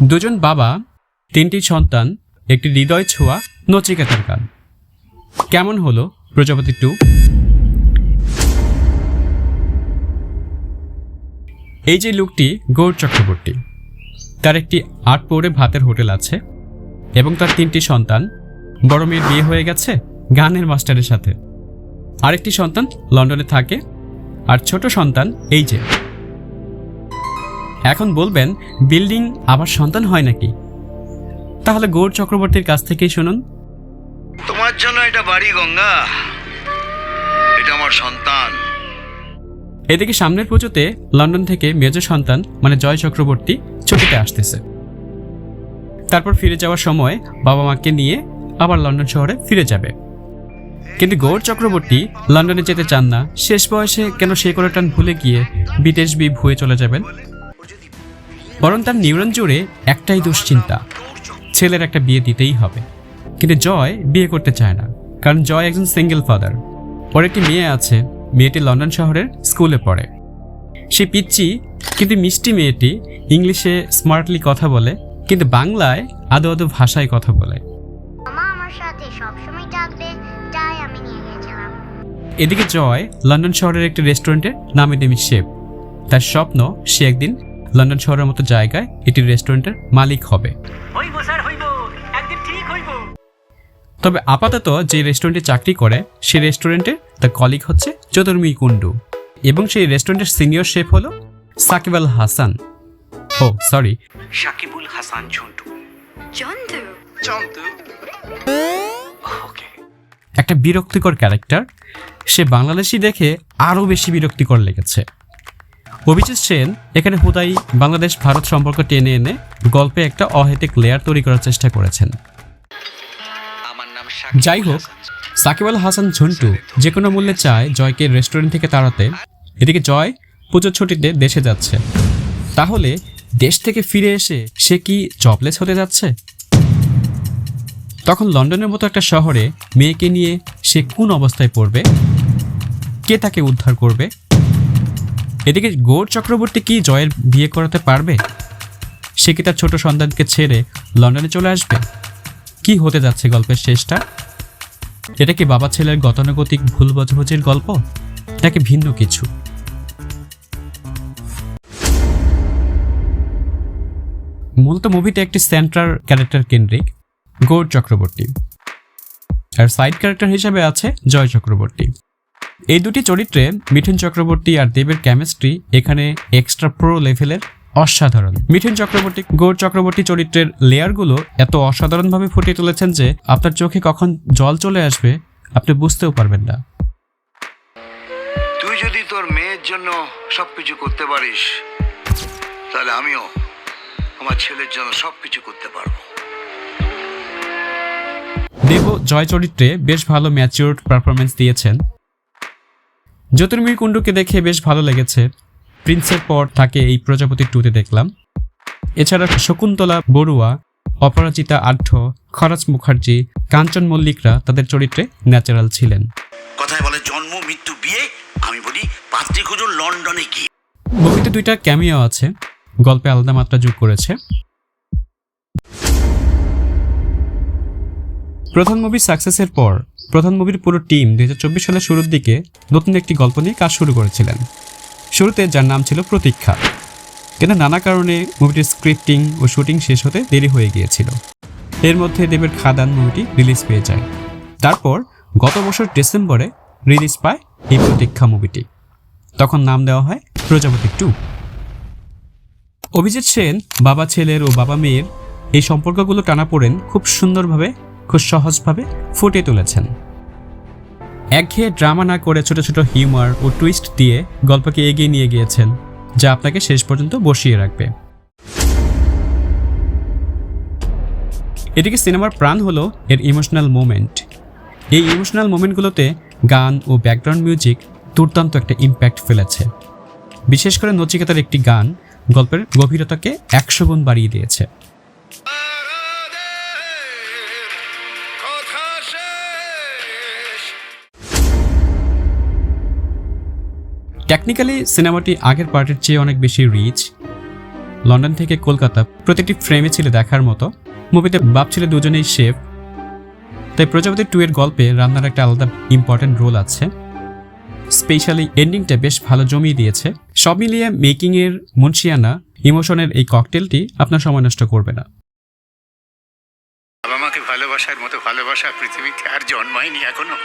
দুজন বাবা, তিনটি সন্তান, একটি হৃদয় ছোঁয়া নচিকেতার গান। কেমন হলো প্রজাপতি 2? এই যে লোকটি গৌর চক্রবর্তী, তার একটি 8 পৌরে ভাতের হোটেল আছে এবং তার 3টি সন্তান। বড় মেয়ের বিয়ে হয়ে গেছে গানের মাস্টারের সাথে, আরেকটি সন্তান লন্ডনে থাকে, আর ছোট সন্তান এই যে। এখন বলবেন বিল্ডিং আবার সন্তান হয় নাকি? তাহলে গৌর চক্রবর্তীর কাছ থেকেই শুনুন। তোমার জন্য এটা বাড়ি গঙ্গা, এটা আমার সন্তান। এদিকে সামনের পুজোতে লন্ডন থেকে মেজ সন্তান মানে জয় চক্রবর্তী ছুটিতে আসতেছে। তারপর ফিরে যাওয়ার সময় বাবা মাকে নিয়ে আবার লন্ডন শহরে ফিরে যাবে। কিন্তু গৌর চক্রবর্তী লন্ডনে যেতে চান না। শেষ বয়সে কেন সেই করে টান ভুলে গিয়ে বিদেশ হয়ে চলে যাবেন? বরং তার নিউরন জুড়ে একটাই দুশ্চিন্তা, ছেলের একটা বিয়ে দিতেই হবে। কিন্তু জয় বিয়ে করতে চায় না, কারণ জয় একজন সিঙ্গেল ফাদার। ওর একটি মেয়ে আছে, মেয়েটি লন্ডন শহরের স্কুলে পড়ে। সে পিচ্চি কিন্তু মিষ্টি মেয়েটি ইংলিশে স্মার্টলি কথা বলে, কিন্তু বাংলায় আদো আদো ভাষায় কথা বলে। এদিকে জয় লন্ডন শহরের একটি রেস্টুরেন্টের নামে দামি শেফ। তার স্বপ্ন সে একদিন লন্ডন শহরের মতো জায়গায় একটি রেস্টুরেন্টের মালিক হবে। তবে আপাতত যে রেস্টুরেন্টে চাকরি করে সেই রেস্টুরেন্টে তার কলিগ হচ্ছে চতুর্মী কুণ্ডু, এবং সেই রেস্টুরেন্টের সিনিয়র শেফ হলো সাকিব আল হাসান। সাকিবুল হাসান ঝন্টু। একটা বিরক্তিকর ক্যারেক্টার। সে বাংলাদেশি দেখে আরও বেশি বিরক্তিকর লেগেছে। অভিজিৎ সেন এখানে হুদাই বাংলাদেশ ভারত সম্পর্ক টেনে এনে গল্পে একটা অহেতুক লেয়ার তৈরি করার চেষ্টা করেছেন। যাই হোক, সাকিব আল হাসান ঝন্টু যে কোনো মূল্যে চায় জয়কে রেস্টুরেন্ট থেকে তাড়াতে। এদিকে জয় পুজোর ছুটিতে দেশে যাচ্ছে। তাহলে দেশ থেকে ফিরে এসে সে কি জবলেস হতে যাচ্ছে? তখন লন্ডনের মতো একটা শহরে মেয়েকে নিয়ে সে কোন অবস্থায় পড়বে? কে তাকে উদ্ধার করবে? এদিকে গৌর চক্রবর্তী কি জয়ের বিয়ে করাতে পারবে? সে কি তার ছোট সন্তানকে ছেড়ে লন্ডনে চলে আসবে? কি হতে যাচ্ছে গল্পের শেষটা? এটা কি বাবা ছেলের গতানুগতিক ভুল বোঝাবুঝির গল্প, নাকি ভিন্ন কিছু? মূলত মুভিতে একটি সেন্ট্রাল ক্যারেক্টার কেন্দ্রিক গৌর চক্রবর্তী, আর সাইড ক্যারেক্টার হিসেবে আছে জয় চক্রবর্তী। এই দুটি চরিত্রে মিঠুন চক্রবর্তী আর দেবের কেমিস্ট্রি এখানে এক্সট্রা প্রো লেভেলের, অসাধারণ। মিঠুন চক্রবর্তী গৌর চক্রবর্তী চরিত্রের লেয়ারগুলো এত অসাধারণভাবে ফুটিয়ে তুলেছেন যে আপনার চোখে কখন জল চলে আসবে আপনি বুঝতেও পারবেন না। তুই যদি তোর মেয়ের জন্য সবকিছু করতে পারিস, তাহলে আমিও আমার ছেলের জন্য সবকিছু করতে পারবো। দেব জয় চরিত্রে বেশ ভালো ম্যাচিউর পারফরমেন্স দিয়েছেন। জ্যোতির্ময়ী কুণ্ডুকে দেখে বেশ ভালো লেগেছে। প্রিন্সের পর তাকে এই প্রজাপতি 2-তে দেখলাম। এছাড়া শকুন্তলা বড়ুয়া, অপরাজিতা আঢ্য, খরাজ মুখার্জি, কাঞ্চন মল্লিকরা তাদের চরিত্রে ন্যাচারাল ছিলেন। কথায় বলে জন্ম মৃত্যু বিয়ে, আমি বলি পাত্রী খুঁজুন লন্ডনে গিয়ে। মুভিতে 2টা ক্যামিও আছে, গল্পে আলাদা মাত্রা যোগ করেছে। প্রধান মুভির সাকসেসের পর প্রধান মুভির পুরো টিম 2024 সালের শুরুর দিকে নতুন একটি গল্প নিয়ে কাজ শুরু করেছিলেন। শুরুতে যার নাম ছিল প্রতীক্ষা, কিন্তু নানা কারণে মুভিটির স্ক্রিপ্টিং ও শুটিং শেষ হতে দেরি হয়ে গিয়েছিল। এর মধ্যে দেবের খাদান মুভিটি রিলিজ পেয়ে যায়। তারপর গত বছর ডিসেম্বরে রিলিজ পায় এই প্রতীক্ষা মুভিটি। তখন নাম দেওয়া হয় প্রজাপতি 2। অভিজিৎ সেন বাবা ছেলের ও বাবা মেয়ের এই সম্পর্কগুলো টানাপোড়েন খুব সুন্দরভাবে, খুব সহজভাবে ফুটিয়ে তুলেছেন। একঘেয়ে ড্রামা না করে ছোট ছোট হিউমার ও টুইস্ট দিয়ে গল্পকে এগিয়ে নিয়ে গিয়েছেন, যা আপনাকে শেষ পর্যন্ত বসিয়ে রাখবে। এদিকে সিনেমার প্রাণ হলো এর ইমোশনাল মোমেন্ট। এই ইমোশনাল মোমেন্টগুলোতে গান ও ব্যাকগ্রাউন্ড মিউজিক দুর্দান্ত একটা ইম্প্যাক্ট ফেলেছে। বিশেষ করে নচিকেতার একটি গান গল্পের গভীরতাকে 100 গুণ বাড়িয়ে দিয়েছে। টেকনিক্যালি সিনেমাটি আগের পার্টের চেয়ে অনেক বেশি রিচ। লন্ডন থেকে কলকাতা প্রতিটি ফ্রেমে ছিল দেখার মতো। মুভিতে বাপ ছিল দুজনেই শেফ, তাই প্রজাপতি 2 এর গল্পে রান্নার একটা আলাদা ইম্পর্টেন্ট রোল আছে। স্পেশালি এন্ডিংটা বেশ ভালো জমিয়ে দিয়েছে। সব মিলিয়ে মেকিংয়ের মুন্সিয়ানা ইমোশনের এই ককটেলটি আপনার সময় নষ্ট করবে না। বাবা মাকে ভালোবাসার মতো ভালোবাসা পৃথিবীতে আর জন্মায়নি এখনো।